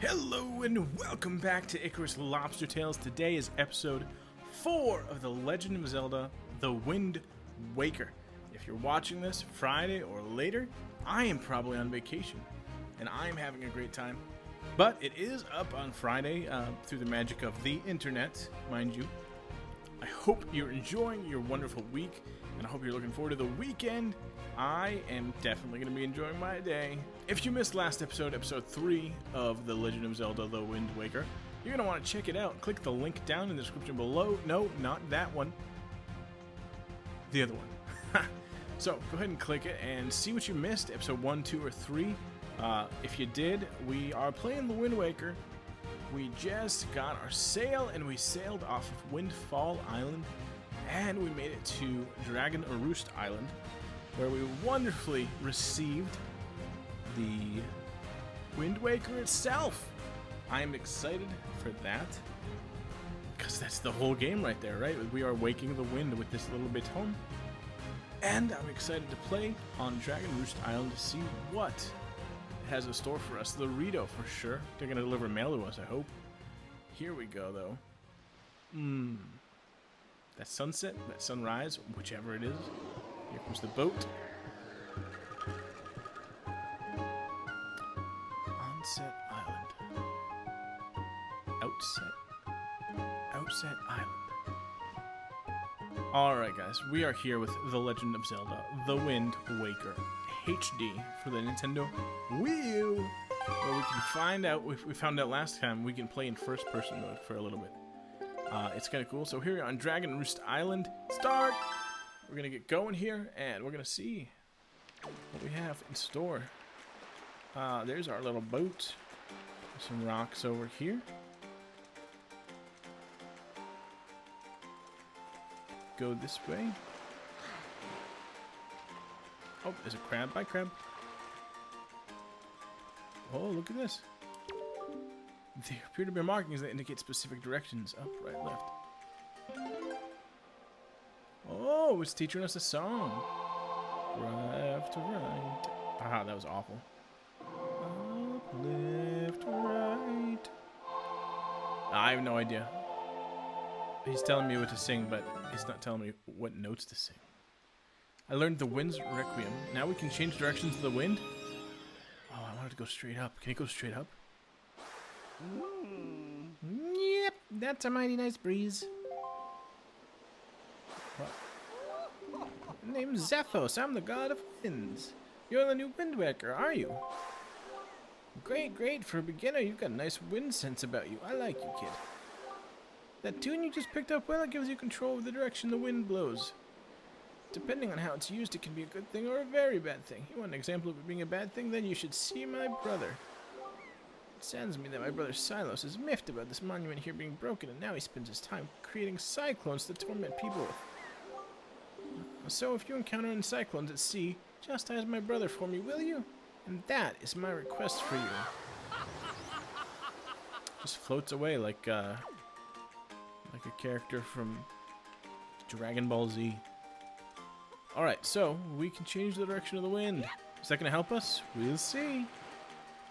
Hello and welcome back to Icarus Lobster Tales. Today is episode 4 of The Legend of Zelda: The Wind Waker. If you're watching this Friday or later, I am probably on vacation, and I am having a great time. But it is up on Friday through the magic of the internet, mind you. I hope you're enjoying your wonderful week, and I hope you're looking forward to the weekend. I am definitely going to be enjoying my day. If you missed last episode, episode 3 of The Legend of Zelda: The Wind Waker, you're going to want to check it out. Click the link down in the description below. No, not that one. The other one. So go ahead and click it and see what you missed, episode 1, 2, or 3. If you did, we are playing The Wind Waker. We just got our sail and we sailed off of Windfall Island and we made it to Roost Island, where we wonderfully received the Wind Waker itself. I am excited for that because that's the whole game right there, right? We are waking the wind with this little bit home. And I'm excited to play on Roost Island to see what has a store for us. The Rito, for sure. They're going to deliver mail to us, I hope. Here we go, though. That sunset, that sunrise, whichever it is. Here comes the boat. Onset Island. Outset Island. Alright, guys. We are here with The Legend of Zelda: The Wind Waker HD for the Nintendo Wii U, where we can find out, we found out last time, we can play in first-person mode for a little bit. It's kind of cool. So here we are on Roost Island. Start! We're going to get going here, and we're going to see what we have in store. There's our little boat. Some rocks over here. Go this way. Oh, there's a crab. Bye, crab. Oh, look at this. There appear to be markings that indicate specific directions. Up, right, left. Oh, it's teaching us a song. Left to right. Ah, that was awful. Up, left, right. I have no idea. He's telling me what to sing, but he's not telling me what notes to sing. I learned the wind's requiem. Now we can change directions of the wind? Oh, I wanted to go straight up. Can it go straight up? Yep, that's a mighty nice breeze. What? Name's Zephos. I'm the god of winds. You're the new Wind Waker, are you? Great, great. For a beginner, you've got a nice wind sense about you. I like you, kid. That tune you just picked up, well, it gives you control of the direction the wind blows. Depending on how it's used, it can be a good thing or a very bad thing. You want an example of it being a bad thing? Then you should see my brother. It saddens me that my brother Silos is miffed about this monument here being broken, and now he spends his time creating cyclones to torment people with. So if you encounter any cyclones at sea, chastise my brother for me, will you? And that is my request for you. Just floats away like a character from Dragon Ball Z. Alright, so we can change the direction of the wind. Is that going to help us? We'll see.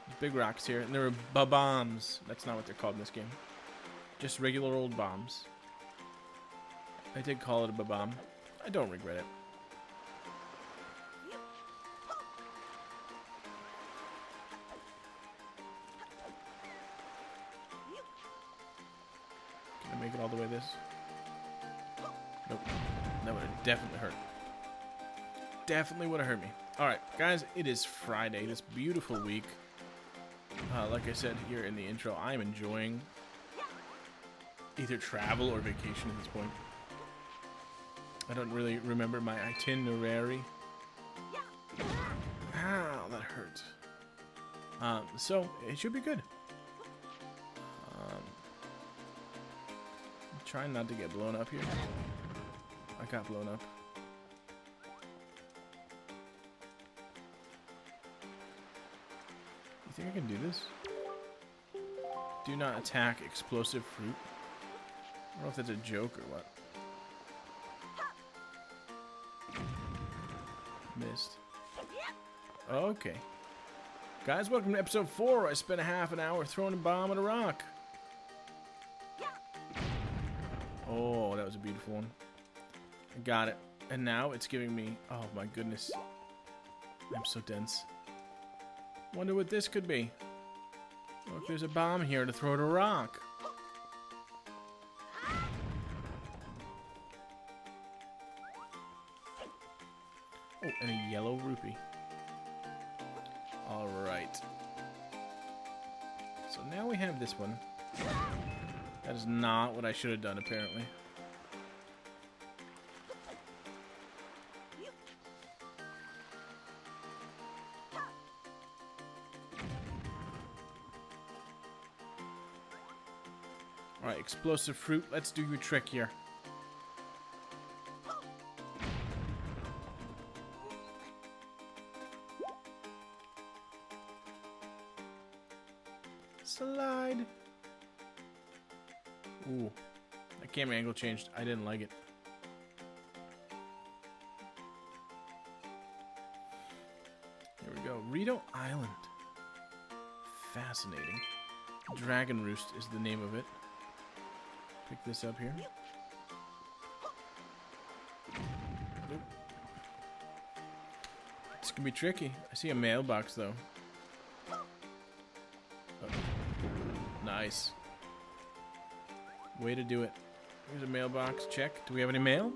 There's big rocks here, and there are bombs. That's not what they're called in this game. Just regular old bombs. I did call it a bomb. I don't regret it. Can I make it all the way this? Nope. That would have definitely hurt. Definitely would have hurt me. Alright, guys, it is Friday, this beautiful week. Like I said here in the intro, I'm enjoying either travel or vacation at this point. I don't really remember my itinerary. Ow, that hurts. So, it should be good. I'm trying not to get blown up here. I got blown up. You think I can do this? Do not attack explosive fruit. I don't know if that's a joke or what. Missed. Okay. Guys, welcome to episode 4. I spent a half an hour throwing a bomb at a rock. Oh, that was a beautiful one. I got it. And now it's giving me... Oh my goodness. I'm so dense. Wonder what this could be. Look, there's a bomb here to throw at a rock. Oh, and a yellow rupee. Alright. So now we have this one. That is not what I should have done, apparently. Alright, explosive fruit. Let's do your trick here. Slide. Ooh. That camera angle changed. I didn't like it. Here we go. Rito Island. Fascinating. Dragon Roost is the name of it. Pick this up here. Nope. This can be tricky. I see a mailbox though. Oh. Nice. Way to do it. Here's a mailbox. Check. Do we have any mail?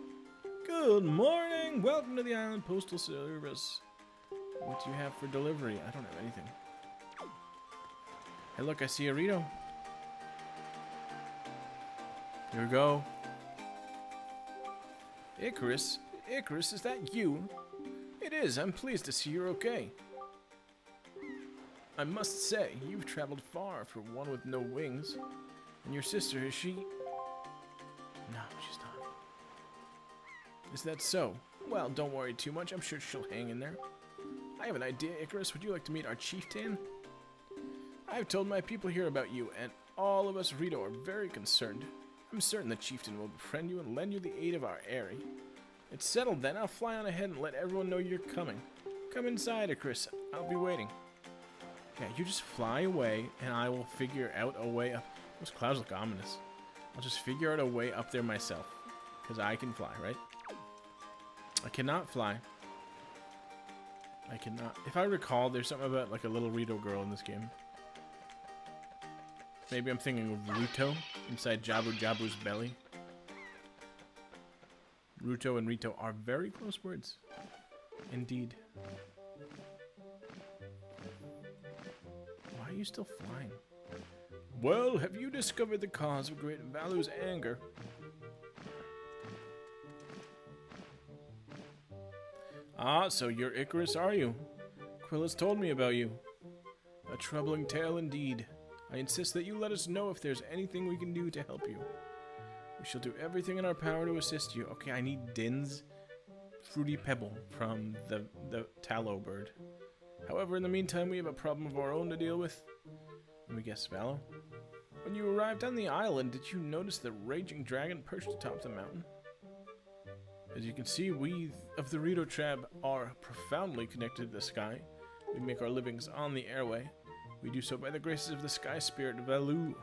Good morning. Welcome to the Island Postal Service. What do you have for delivery? I don't have anything. Hey, look, I see a Rito. Here we go. Icarus? Icarus, is that you? It is. I'm pleased to see you're okay. I must say, you've traveled far for one with no wings. And your sister, is she? No, she's not. Is that so? Well, don't worry too much. I'm sure she'll hang in there. I have an idea, Icarus. Would you like to meet our chieftain? I've told my people here about you, and all of us Rito are very concerned. I'm certain the chieftain will befriend you and lend you the aid of our Airy. It's settled then. I'll fly on ahead and let everyone know you're coming. Come inside, Icarus. I'll be waiting. Yeah, you just fly away, and I will figure out a way up. Those clouds look ominous. I'll just figure out a way up there myself. Because I can fly, right? I cannot fly. I cannot. If I recall, there's something about like a little Rito girl in this game. Maybe I'm thinking of Ruto inside Jabu Jabu's belly. Ruto and Rito are very close words. Indeed. Why are you still flying? Well, have you discovered the cause of Great Valu's anger? Ah, so you're Icarus, are you? Quilla's told me about you. A troubling tale indeed. I insist that you let us know if there's anything we can do to help you. We shall do everything in our power to assist you. Okay, I need Din's fruity pebble from the tallow bird. However, in the meantime, we have a problem of our own to deal with. Let me guess, Valo? When you arrived on the island, did you notice the raging dragon perched atop the mountain? As you can see, we of the Rito tribe are profoundly connected to the sky. We make our livings on the airway. We do so by the graces of the sky spirit Valu.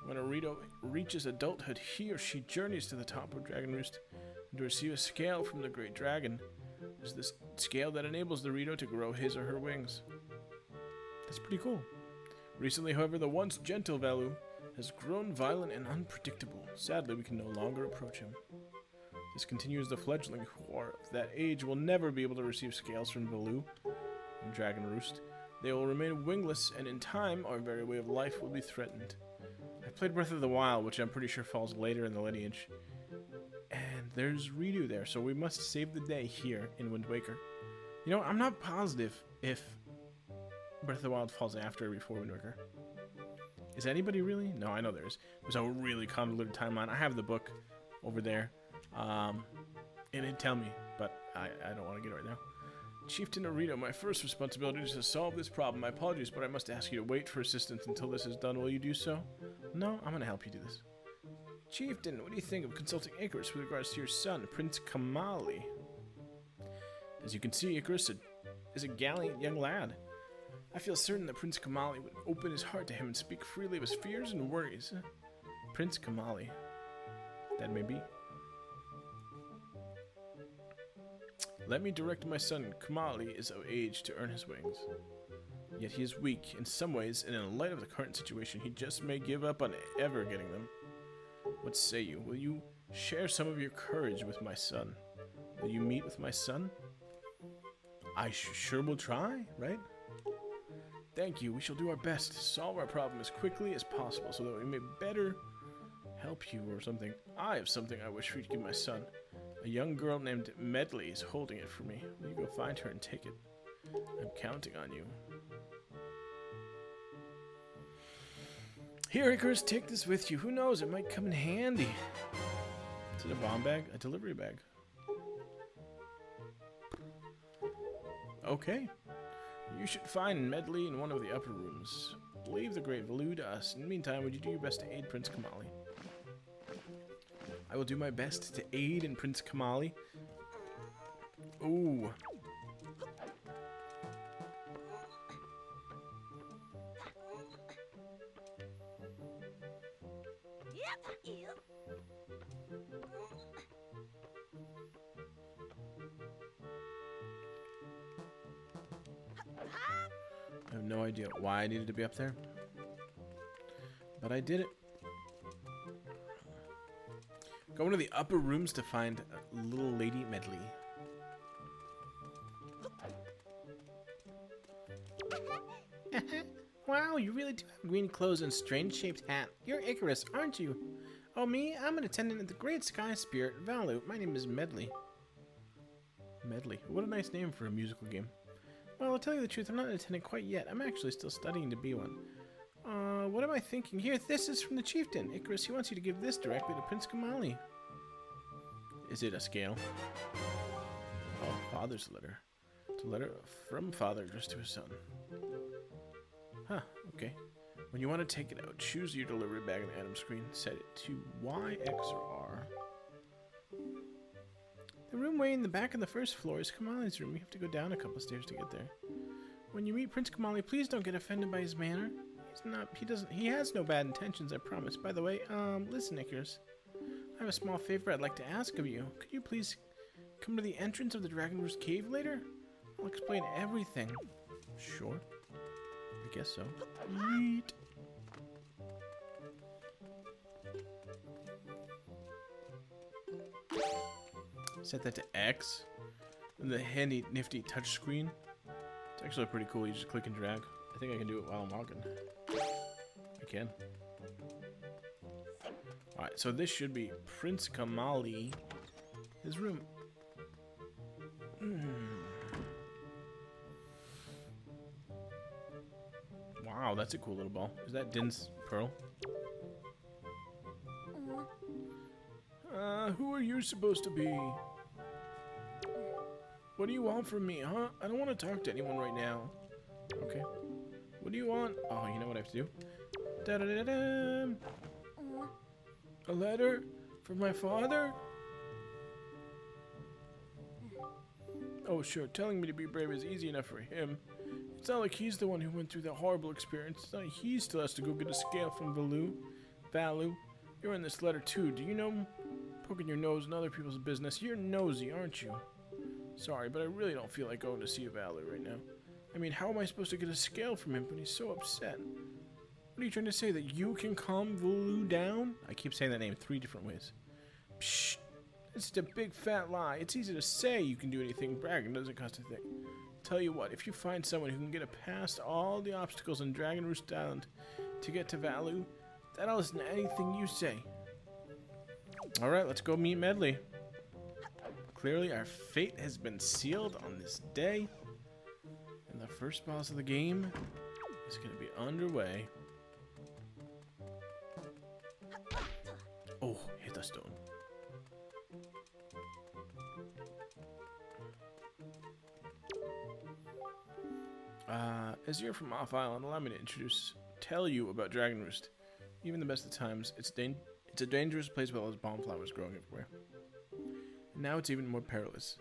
When a Rito reaches adulthood, he or she journeys to the top of Dragon Roost and to receive a scale from the great dragon. It is this scale that enables the Rito to grow his or her wings. That's pretty cool. Recently, however, the once gentle Valu has grown violent and unpredictable. Sadly, we can no longer approach him. This continues the fledgling war of that age will never be able to receive scales from Valu and Dragon Roost. They will remain wingless, and in time, our very way of life will be threatened. I played Breath of the Wild, which I'm pretty sure falls later in the lineage. And there's Rito there, so we must save the day here in Wind Waker. You know, I'm not positive if Breath of the Wild falls after or before Wind Waker. Is anybody really? No, I know there's a really convoluted timeline. I have the book over there. It didn't tell me, but I don't want to get it right now. Chieftain Rito, my first responsibility is to solve this problem. My apologies, but I must ask you to wait for assistance until this is done. Will you do so? No, I'm going to help you do this. Chieftain, what do you think of consulting Icarus with regards to your son, Prince Kamali? As you can see, Icarus is a gallant young lad. I feel certain that Prince Kamali would open his heart to him and speak freely of his fears and worries. Prince Kamali. That may be. Let me direct my son. Kamali is of age to earn his wings. Yet he is weak in some ways, and in light of the current situation, he just may give up on ever getting them. What say you? Will you share some of your courage with my son? Will you meet with my son? I sure will try, right? Thank you. We shall do our best to solve our problem as quickly as possible so that we may better help you or something. I have something I wish for you to give my son. A young girl named Medley is holding it for me. Will you go find her and take it? I'm counting on you. Here, Icarus, take this with you. Who knows? It might come in handy. Is it a bomb bag? A delivery bag. Okay. You should find Medley in one of the upper rooms. Leave the great Valoo to us. In the meantime, would you do your best to aid Prince Kamali? I will do my best to aid in Prince Kamali. Ooh. I have no idea why I needed to be up there, but I did it. Go into the upper rooms to find little Lady Medley. Wow, you really do have green clothes and strange-shaped hat. You're Icarus, aren't you? Oh, me? I'm an attendant at the Great Sky Spirit Valoo. My name is Medley. Medley. What a nice name for a musical game. Well, I'll tell you the truth, I'm not an attendant quite yet. I'm actually still studying to be one. What am I thinking? Here, this is from the chieftain. Icarus, he wants you to give this directly to Prince Kamali. Is it a scale? Oh, father's letter. It's a letter from father addressed to his son. Huh, okay. When you want to take it out, choose your delivery bag on the item screen. Set it to Y, X, or R. The room way in the back of the first floor is Kamali's room. You have to go down a couple stairs to get there. When you meet Prince Kamali, please don't get offended by his manner. He has no bad intentions, I promise. By the way, listen, Icarus. I have a small favor I'd like to ask of you. Could you please come to the entrance of the Dragon Roost cave later? I'll explain everything. Sure. I guess so. Yeet. Set that to X. And the handy, nifty touchscreen. It's actually pretty cool. You just click and drag. I think I can do it while I'm walking. I can. Alright, so this should be Prince Kamali. His room. Wow, that's a cool little ball. Is that Din's pearl? Who are you supposed to be? What do you want from me, huh? I don't want to talk to anyone right now. Okay. What do you want? Oh, you know what I have to do? Da-da-da-da! A letter from my father? Oh, sure. Telling me to be brave is easy enough for him. It's not like he's the one who went through that horrible experience. It's not like he still has to go get a scale from Valoo. You're in this letter too. Do you know? Poking your nose in other people's business. You're nosy, aren't you? Sorry, but I really don't feel like going to see Valoo right now. I mean, how am I supposed to get a scale from him when he's so upset? What are you trying to say, that you can calm Valoo down? I keep saying that name 3 different ways. Psh! It's just a big fat lie. It's easy to say you can do anything. Bragging doesn't cost a thing. Tell you what, if you find someone who can get past all the obstacles on Dragon Roost Island to get to Valoo, then I'll listen to anything you say. Alright, let's go meet Medley. Clearly, our fate has been sealed on this day. And the first boss of the game is going to be underway. Oh, hit the stone. As you're from off island, allow me to tell you about Dragon Roost. Even the best of times, it's a dangerous place with all those bomb flowers growing everywhere. And now it's even more perilous.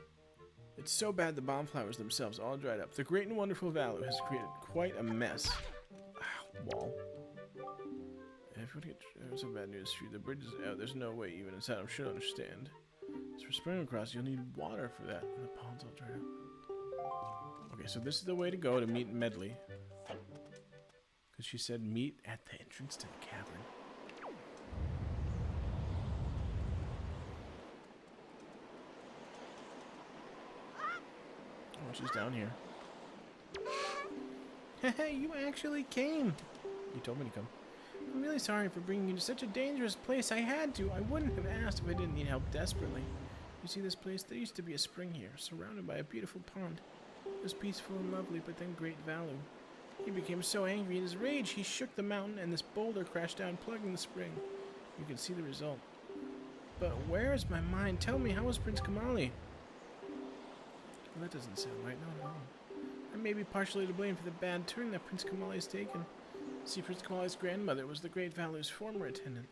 It's so bad the bomb flowers themselves all dried up. The great and wonderful Valu has created quite a mess. Ow, wall. Everyone get some bad news for you. The bridge is out. There's no way even inside. I'm sure you'll understand. So for spring across, you'll need water for that. And the pond's all dried up. Okay, so this is the way to go to meet Medley. Because she said meet at the entrance to the cavern. Oh, she's down here. Hey, you actually came! You told me to come. I'm really sorry for bringing you to such a dangerous place. I had to. I wouldn't have asked if I didn't need help desperately. You see this place? There used to be a spring here, surrounded by a beautiful pond. It was peaceful and lovely, but then Great Valu. He became so angry in his rage, he shook the mountain and this boulder crashed down, plugging the spring. You can see the result. But where is my mind? Tell me, how was Prince Kamali? Well, that doesn't sound right, not at all. I may be partially to blame for the bad turn that Prince Kamali has taken. See, Prince Kamali's grandmother was the Great Valu's former attendant.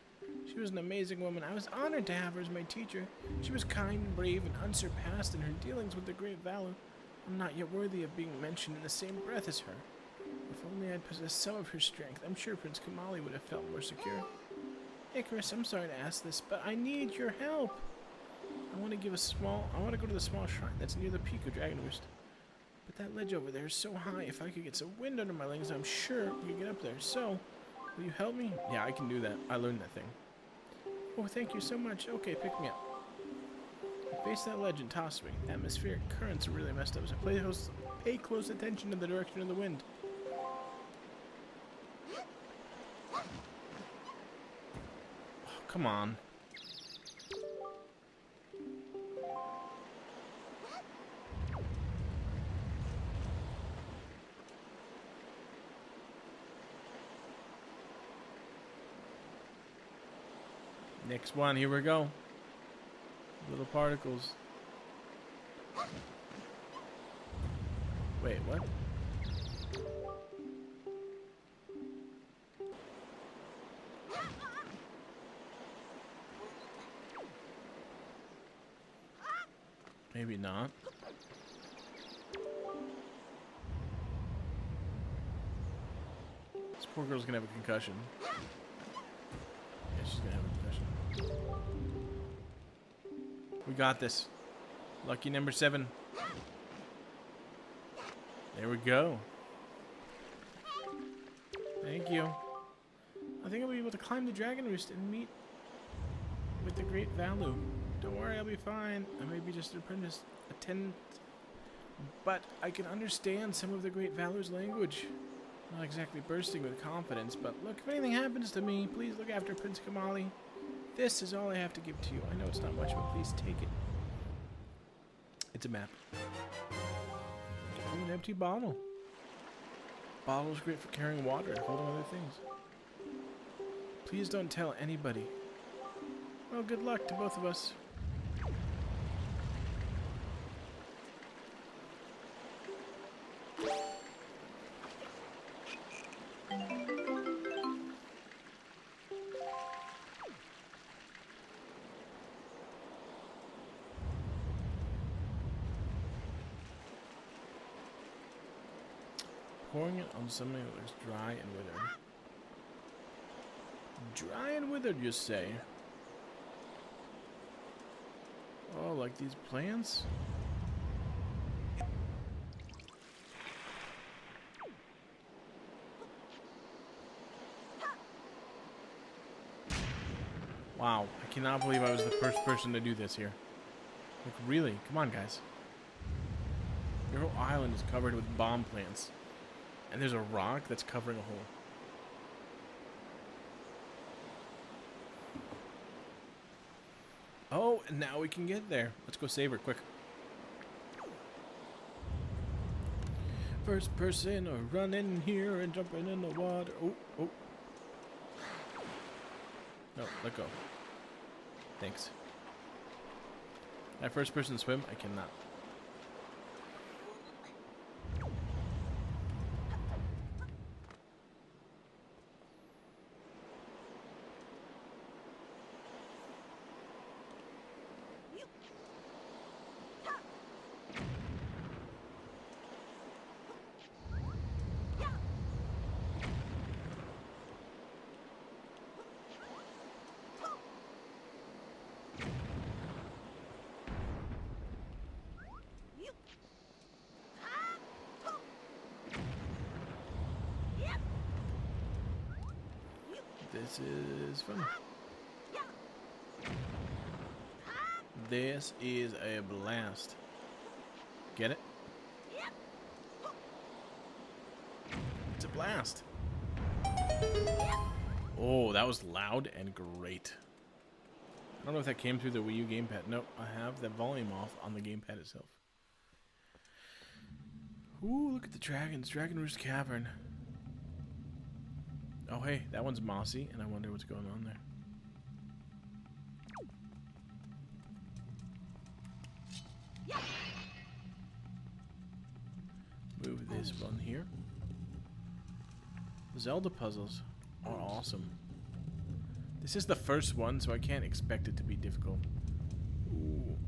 She was an amazing woman. I was honored to have her as my teacher. She was kind, brave, and unsurpassed in her dealings with the Great Valu. I'm not yet worthy of being mentioned in the same breath as her. If only I'd possessed some of her strength, I'm sure Prince Kamali would have felt more secure. Icarus, I'm sorry to ask this, but I need your help. I want to go to the small shrine that's near the peak of Dragon Roost. But that ledge over there is so high, if I could get some wind under my legs, I'm sure we could get up there. So, will you help me? Yeah, I can do that. I learned that thing. Oh, thank you so much. Okay, pick me up. Face that ledge and toss me. The atmospheric currents are really messed up, so pay close attention to the direction of the wind. Oh, come on. Next one, here we go. Little particles. Wait, what? Maybe not. This poor girl's gonna have a concussion. Yeah, she's gonna have a concussion. We got this. Lucky number 7. There we go. Thank you. I think I'll be able to climb the Dragon Roost and meet with the Great Valu. Don't worry, I'll be fine. I may be just an apprentice, attendant, but I can understand some of the Great Valu's language. Not exactly bursting with confidence, but look, if anything happens to me, please look after Prince Kamali. This is all I have to give to you. I know it's not much, but please take it. It's a map. Oh, an empty bottle. Bottle's great for carrying water and holding other things. Please don't tell anybody. Well, good luck to both of us. Pouring it on something that looks dry and withered. Dry and withered, you say? Oh, like these plants? Wow, I cannot believe I was the first person to do this here. Like, really? Come on, guys. Your whole island is covered with bomb plants. And there's a rock that's covering a hole. Oh, and now we can get there. Let's go save her, quick. First person or run in here and jumping in the water. Oh, oh. No, let go. Thanks. That first person swim? I cannot. This is fun. This is a blast. Get it? It's a blast. Oh, that was loud and great. I don't know if that came through the Wii U gamepad. Nope, I have the volume off on the gamepad itself. Ooh, look at the dragons. Dragon Roost Cavern. Oh, hey, that one's mossy, and I wonder what's going on there. Move this one here. Zelda puzzles are awesome. This is the first one, so I can't expect it to be difficult. Ooh.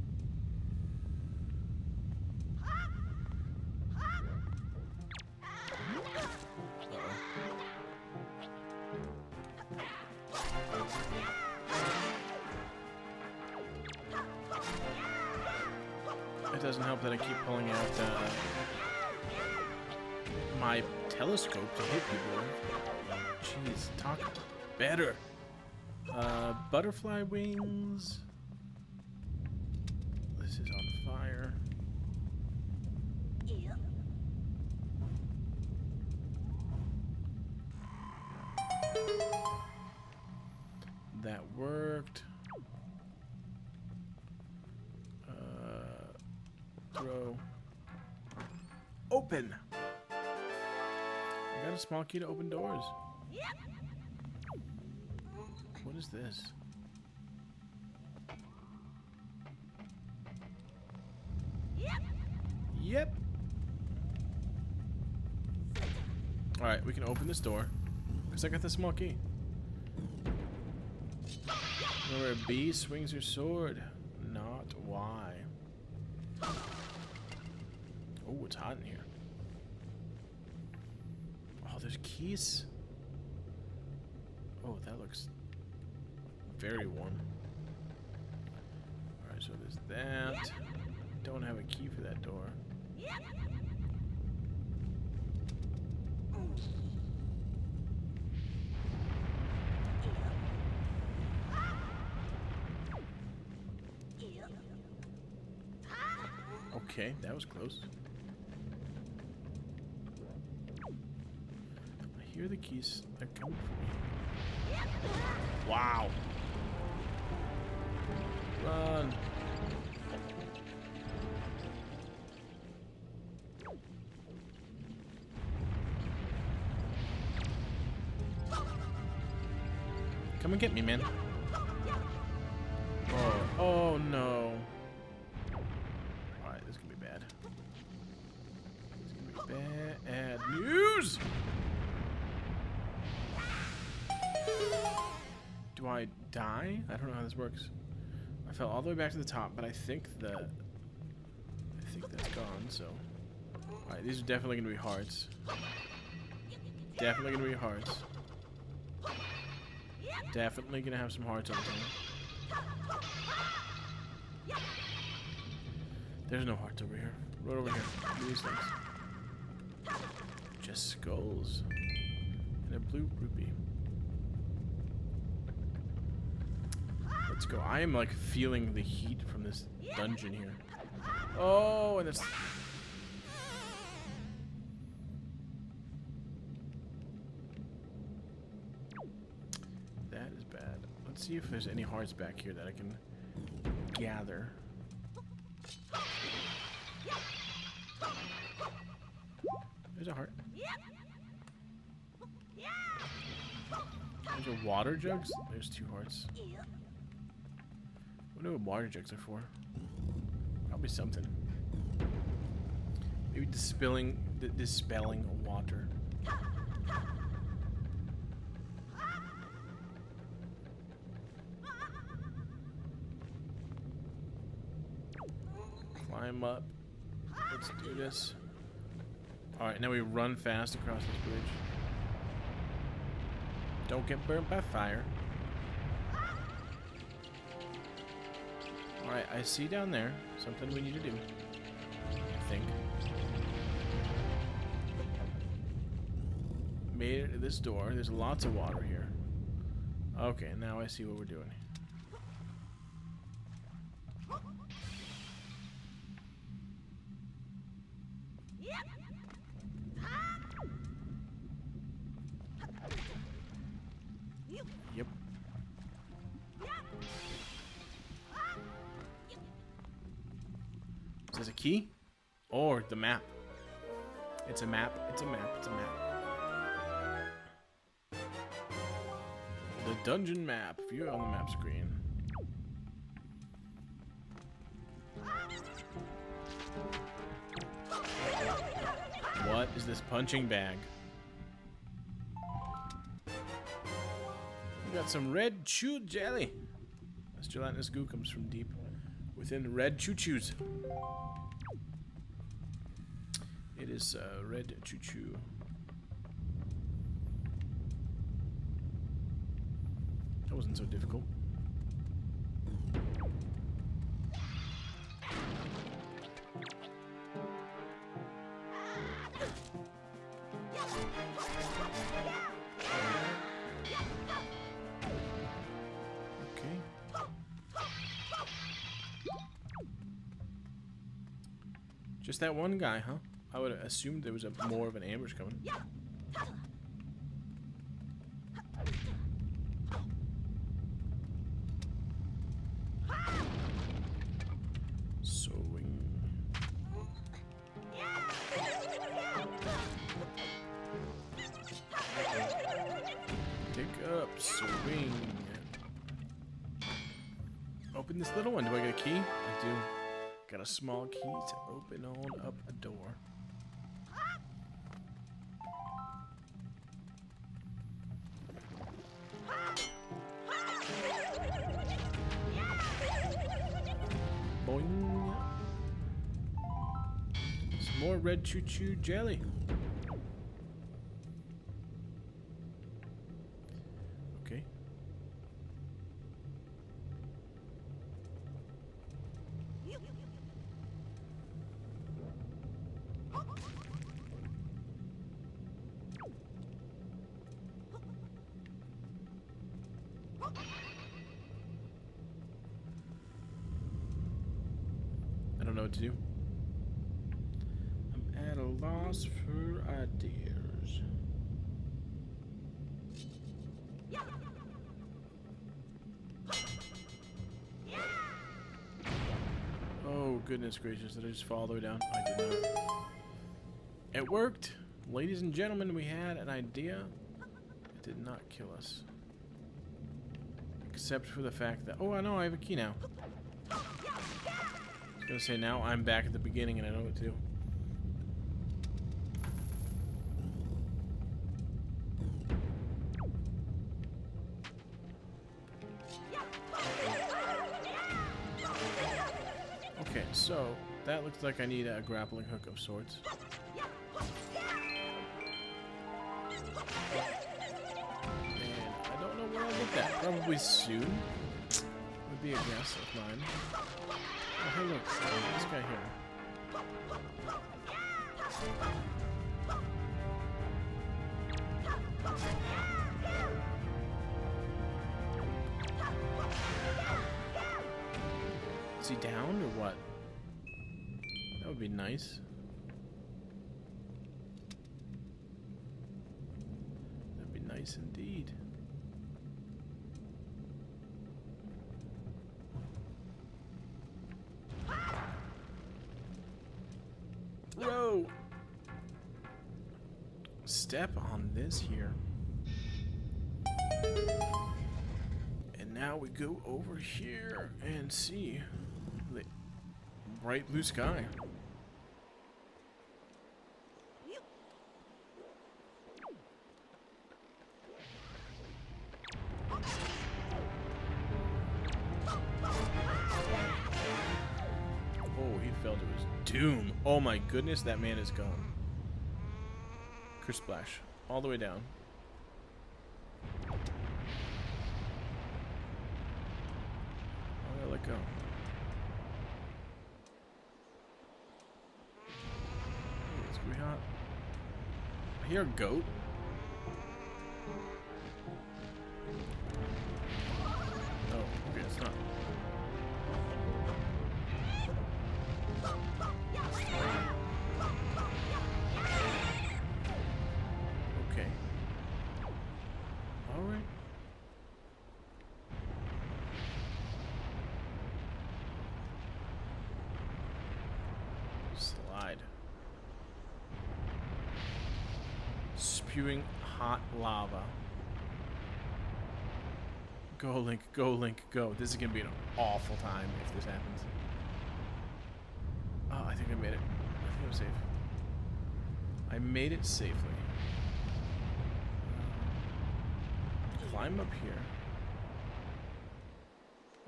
It doesn't help that I keep pulling out my telescope to hit people with. Jeez, talk better. Butterfly wings. This is on fire. That worked. Throw. Open. I got a small key to open doors. What is this? Yep. Alright, we can open this door. Because I got the small key. Where a bee swings her sword. Not why. Oh, it's hot in here. Oh, there's keys. Oh, that looks very warm. Alright, so there's that. Don't have a key for that door. Okay, that was close. I hear the keys. They're coming for me. Wow. Run. Come and get me, man. Oh no. Alright, this is gonna be bad. This is gonna be bad news! Do I die? I don't know how this works. I fell all the way back to the top, but I think that's gone, so. Alright, these are definitely gonna be hearts. Definitely gonna be hearts. Definitely gonna have some hearts over here. There's no hearts over here. Right over here. These things. Just skulls. And a blue rupee. Let's go. I am like feeling the heat from this dungeon here. Oh, and it's... That is bad. Let's see if there's any hearts back here that I can gather. There's a heart. There's a water jugs. There's 2 hearts. I wonder what water jugs are for. Probably something. Maybe dispelling water. Climb up. Let's do this. Alright, now we run fast across this bridge. Don't get burnt by fire. Alright, I see down there something we need to do. I think. Made it to this door. There's lots of water here. Okay, now I see what we're doing. Yep. Is this a key? Or the map? It's a map. It's a map. It's a map. The dungeon map. View on the map screen. What is this punching bag? We got some red chew jelly. This gelatinous goo comes from deep within red choo-choos. It is red choo-choo. That wasn't so difficult. Just that one guy, huh? I would have assumed there was more of an ambush coming. Swing. Pick up, swing. Open this little one. Do I get a key? I do. Got a small key to open on up a door. Boing. Some more red choo-choo jelly. Okay. I don't know what to do. I'm at a loss for ideas. Oh, goodness gracious. Did I just fall all the way down? I did not. It worked. Ladies and gentlemen, we had an idea. It did not kill us. Except for the fact that... Oh, I know. I have a key now. I was going to say, now I'm back at the beginning and I know what to do. Okay, so that looks like I need a grappling hook of sorts. And I don't know where I'll get that. Probably soon. Would be a guess of mine. Oh, hey look, this guy here. Is he down or what? That would be nice. That'd be nice indeed. Whoa! Step on this here. And now we go over here and see the bright blue sky. Oh, he fell to his doom. Oh my goodness, that man is gone. Kersplash. All the way down. Oh, let go. Ooh, it's gonna be hot. I hear a goat. spewing hot lava. Go, Link, go, Link, go. This is going to be an awful time if this happens. Oh, I think I made it. I think I'm safe. I made it safely. Climb up here.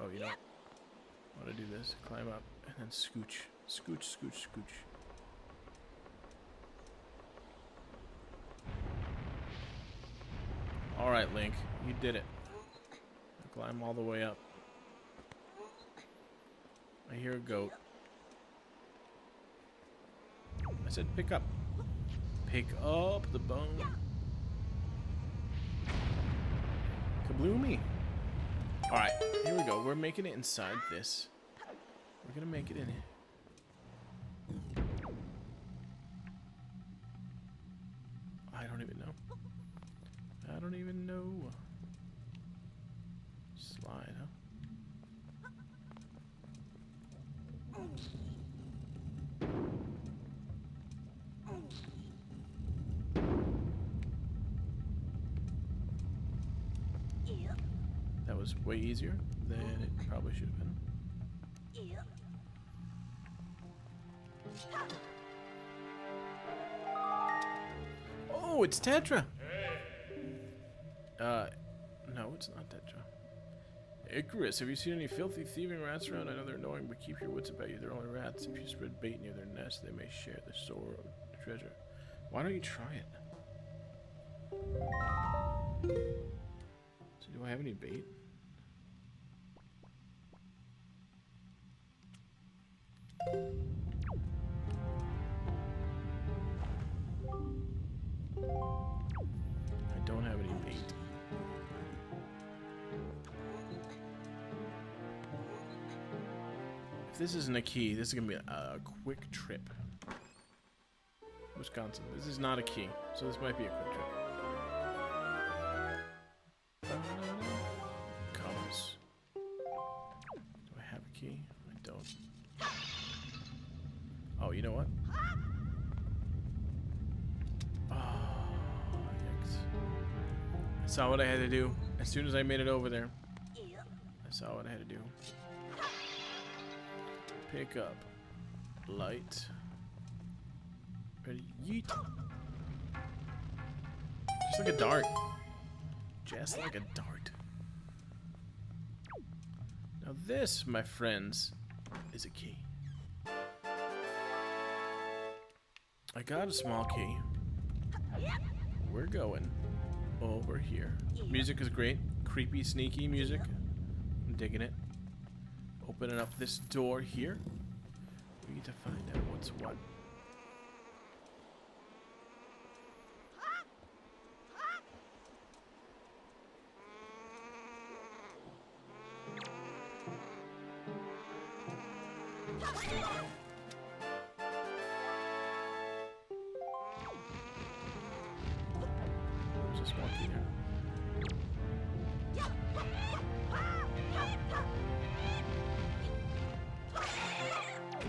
Oh, you know, I want to do this. Climb up and then scooch. Scooch, scooch, scooch. Alright, Link. You did it. Now climb all the way up. I hear a goat. I said pick up. Pick up the bone. Kabloomy. Alright, here we go. We're making it inside this. We're gonna make it in here. I don't even know. I don't even know. Slide, huh? That was way easier than it probably should have been. Oh, it's Tetra! No, it's not Tetra. Icarus, have you seen any filthy thieving rats around? I know they're annoying, but keep your wits about you. They're only rats. If you spread bait near their nest, they may share the store of treasure. Why don't you try it? So do I have any bait? I don't have any bait. If this isn't a key, this is gonna be a quick trip. Wisconsin. This is not a key, so this might be a quick trip. Comes. Do I have a key? I don't. Oh, you know what? Oh, yikes. I saw what I had to do. As soon as I made it over there, I saw what I had to do. Pick up. Light. Ready? Yeet. Just like a dart. Just like a dart. Now this, my friends, is a key. I got a small key. We're going over here. Music is great. Creepy, sneaky music. I'm digging it. Opening up this door here. We need to find out what's what. There's a small key there.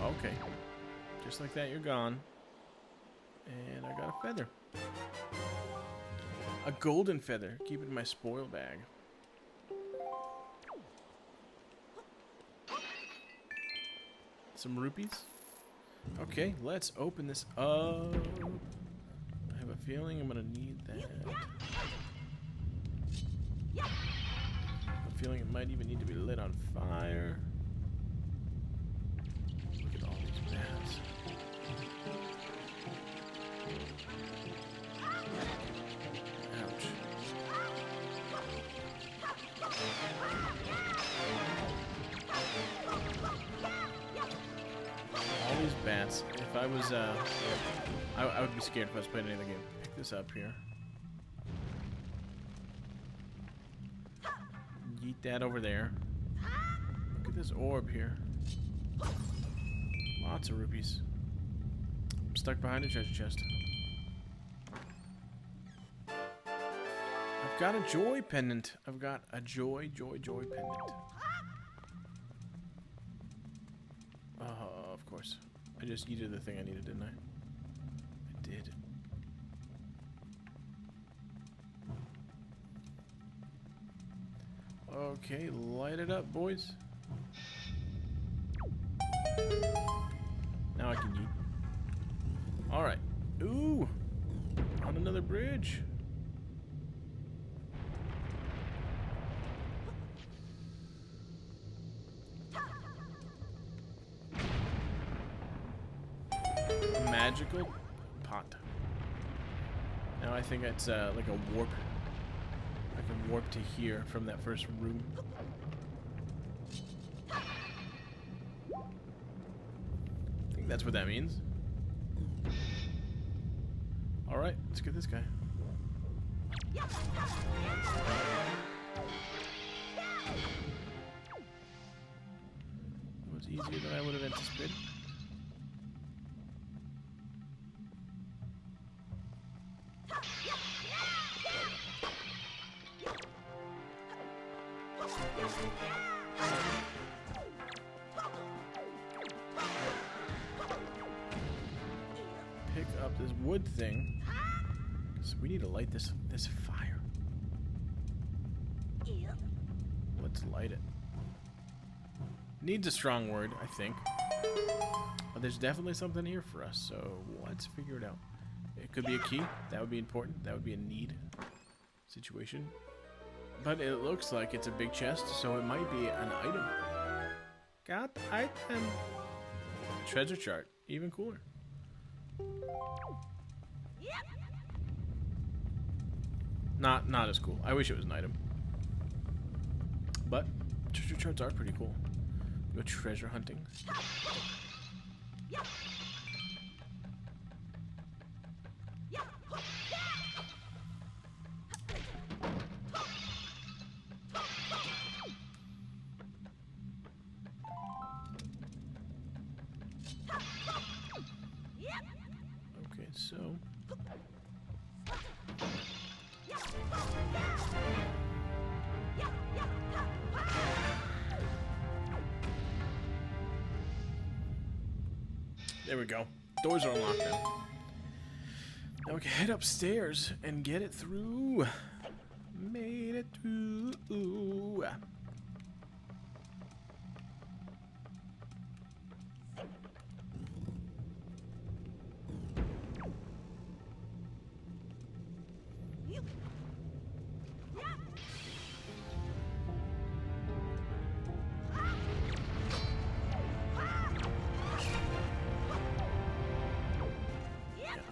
Okay. Just like that, you're gone. And I got a feather. A golden feather. Keep it in my spoil bag. Some rupees. Okay, let's open this up. I have a feeling I'm gonna need that. I have a feeling it might even need to be lit on fire. Look at all these bats. Ouch. All these bats. If I was, I would be scared if I was playing any other game. Pick this up here. Yeet that over there. Look at this orb here. Lots of rupees. I'm stuck behind a treasure chest. I've got a joy pendant. I've got a joy pendant. Of course. I just yeeted the thing I needed, didn't I? I did. Okay, light it up, boys. Now I can yeet. Alright. Ooh! On another bridge. A magical pot. Now I think it's like a warp. I can warp to here from that first room. I think that's what that means. Alright, let's get this guy. It was easier than I would have anticipated. Pick up this wood thing. So we need to light this fire. Let's light it. Needs a strong word, I think. But there's definitely something here for us, so let's figure it out. It could be a key. That would be important. That would be a need situation. But it looks like it's a big chest, so it might be an item. Got the item. Treasure chart. Even cooler. Not as cool. I wish it was an item. But treasure charts are pretty cool. Go treasure hunting. Okay, so there we go. Doors are unlocked now. Now we can head upstairs and get it through. Made it through.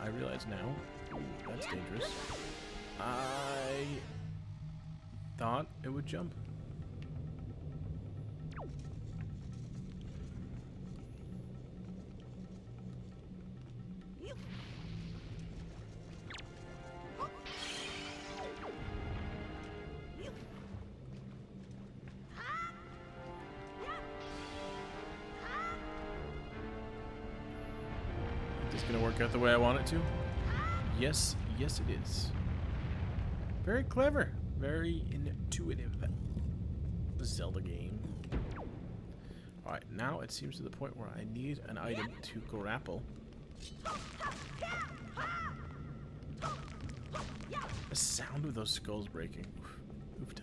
I realize now, that's dangerous. I thought it would jump. Is this gonna work out the way I want it to? Yes, yes it is. Very clever, very intuitive. Zelda game. Alright, now it seems to the point where I need an item to grapple. The sound of those skulls breaking. Oofed.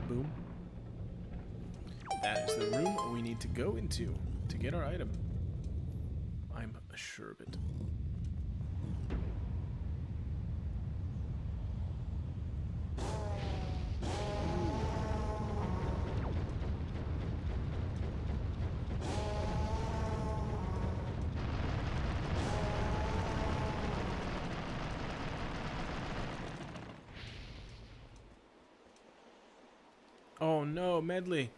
Boom. That is the room we need to go into to get our item. I'm sure of it. Oh no, Medley.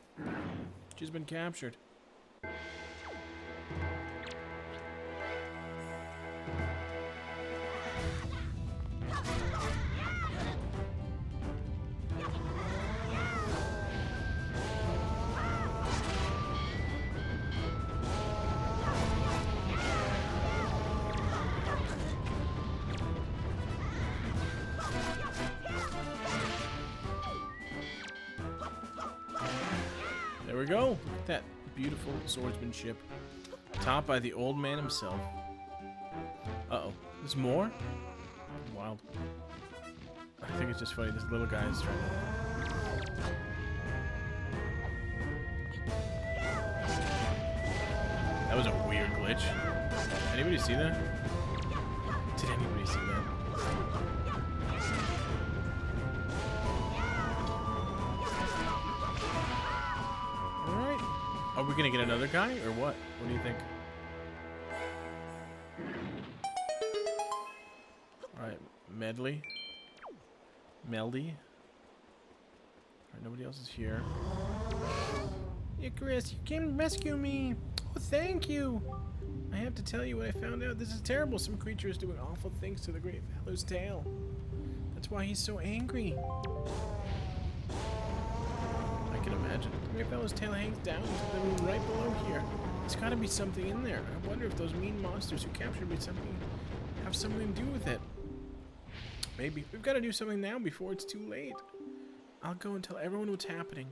She's been captured. There we go. Look at that beautiful swordsmanship. Taught by the old man himself. Uh-oh. There's more? Wild. I think it's just funny. This little guy is trying to... That was a weird glitch. Anybody see that? Did anybody see that? Alright. Are we gonna get another guy or what? What do you think? Alright, Medley. Alright, nobody else is here. Icarus, you came to rescue me! Oh, thank you! I have to tell you what I found out. This is terrible. Some creature is doing awful things to the great fellow's tail. That's why he's so angry. I can imagine. The great fellow's tail hangs down into the room right below here. There's gotta be something in there. I wonder if those mean monsters who captured me have something to do with it. Maybe. We've got to do something now before it's too late. I'll go and tell everyone what's happening.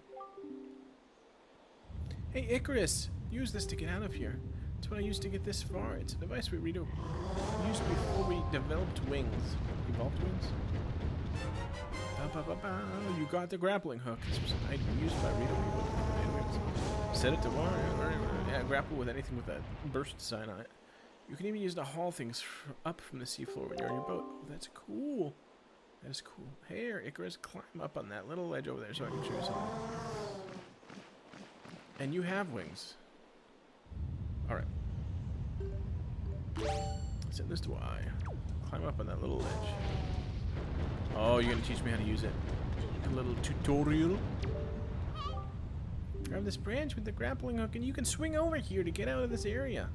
Hey, Icarus! Use this to get out of here. It's what I used to get this far. It's a device we used before we developed wings. Evolved wings? You got the grappling hook. This was an item used by Rito people to create wings. Set it to grapple with anything with that burst sign on it. You can even use it to haul things up from the seafloor when you're on your boat. Oh, that's cool. That is cool. Hey, Icarus, climb up on that little ledge over there so I can show you something. And you have wings. Alright. Set this to Y. Climb up on that little ledge. Oh, you're gonna teach me how to use it. A little tutorial. Grab this branch with the grappling hook and you can swing over here to get out of this area.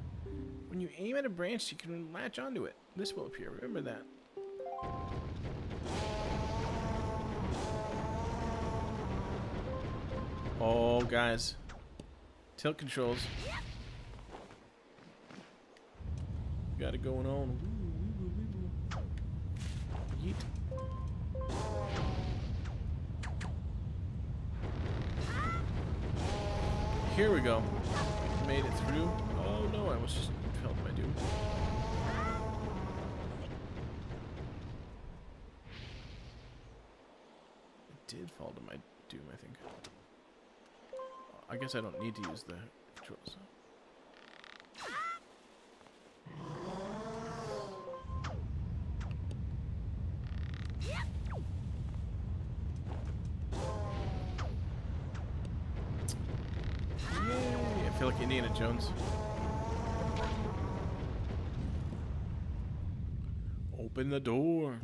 When you aim at a branch, you can latch onto it. This will appear. Remember that. Oh, guys. Tilt controls. Got it going on. Yeet. Here we go. Made it through. Oh no, I almost just fell to my doom. I did fall to my doom, I think. I guess I don't need to use the controls. Yay! I feel like Indiana Jones. Open the door.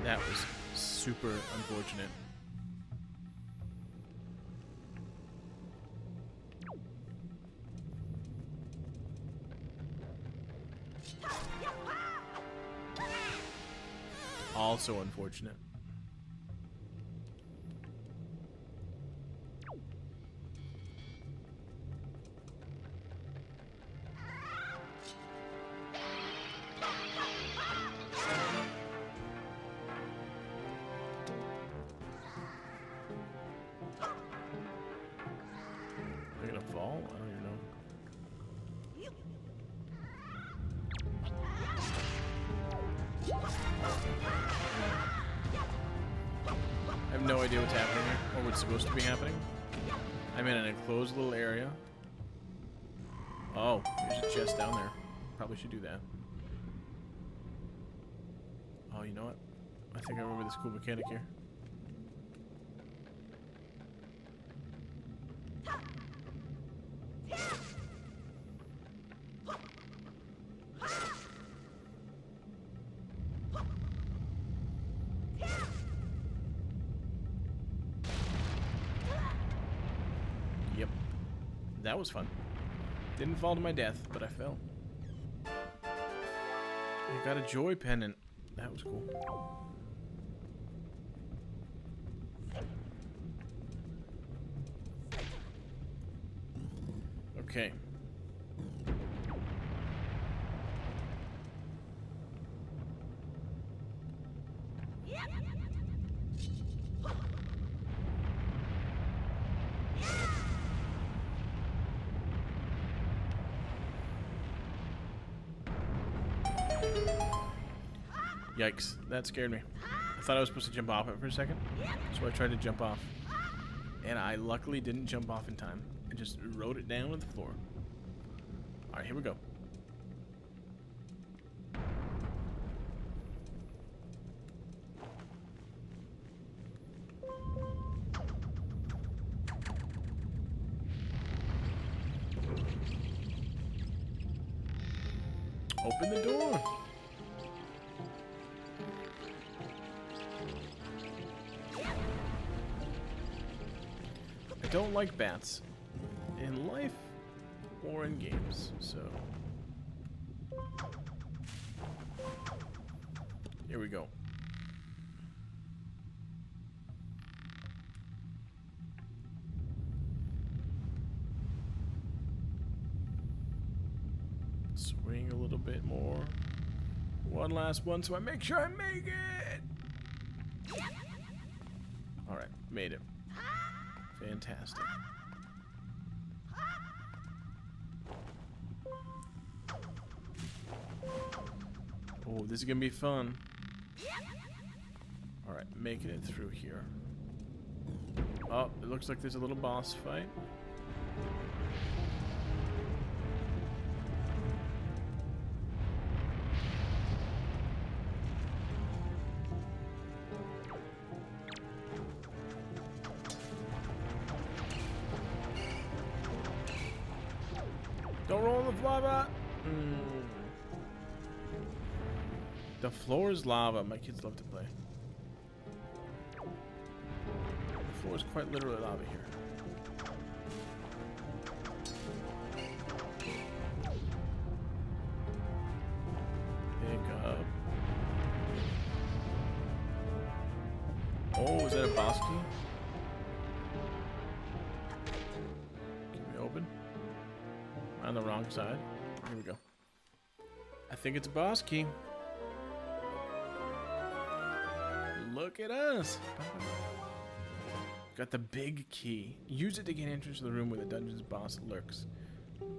That was super unfortunate. Also unfortunate. They're gonna fall? I don't even know. I have no idea what's happening here, or what's supposed to be happening. I'm in an enclosed little area. Oh, there's a chest down there. Probably should do that. Oh, you know what? I think I remember this cool mechanic here. Yep. That was fun. Didn't fall to my death, but I fell. You got a joy pendant. That was cool. Okay. Yikes, that scared me. I thought I was supposed to jump off it for a second, so I tried to jump off. And I luckily didn't jump off in time. I just rode it down to the floor. Alright, here we go. Open the door. I don't like bats in life or in games, so here we go. Swing a little bit more. One last one so I make sure I make it. Alright, made it. Fantastic. Oh, this is gonna be fun. Alright, making it through here. Oh, it looks like there's a little boss fight. Don't roll in the lava! The floor is lava. My kids love to play. The floor is quite literally lava here. Pick up. Oh, is that a boss key? Can we open? On the wrong side. Here we go. I think it's a boss key. Look at us. Got the big key. Use it to gain entrance to the room where the dungeon's boss lurks.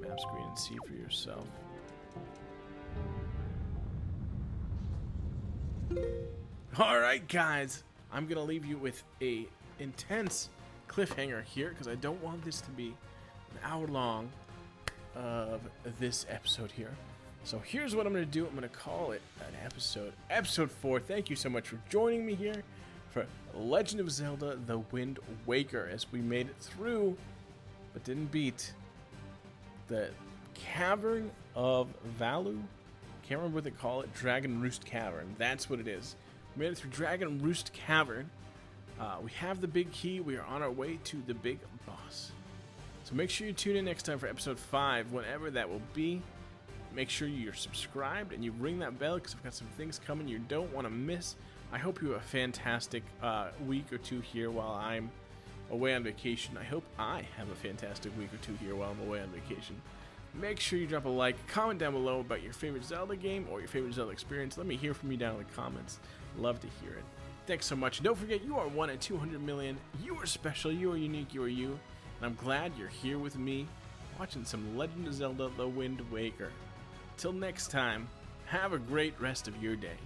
Map screen and see for yourself. Alright guys, I'm gonna leave you with a intense cliffhanger here because I don't want this to be an hour long of this episode here. So here's what I'm going to do. I'm going to call it an episode 4. Thank you so much for joining me here for Legend of Zelda The Wind Waker as we made it through but didn't beat the Cavern of Valu. Can't remember what they call it. Dragon Roost Cavern. That's what it is. We made it through Dragon Roost Cavern. We have the big key. We are on our way to the big boss. So make sure you tune in next time for episode 5, whenever that will be. Make sure you're subscribed and you ring that bell because I've got some things coming you don't want to miss. I hope you have a fantastic week or two here while I'm away on vacation. I hope I have a fantastic week or two here while I'm away on vacation. Make sure you drop a like, comment down below about your favorite Zelda game or your favorite Zelda experience. Let me hear from you down in the comments. Love to hear it. Thanks so much. Don't forget, you are 1 in 200 million. You are special. You are unique. You are you. And I'm glad you're here with me watching some Legend of Zelda The Wind Waker. Till next time, have a great rest of your day.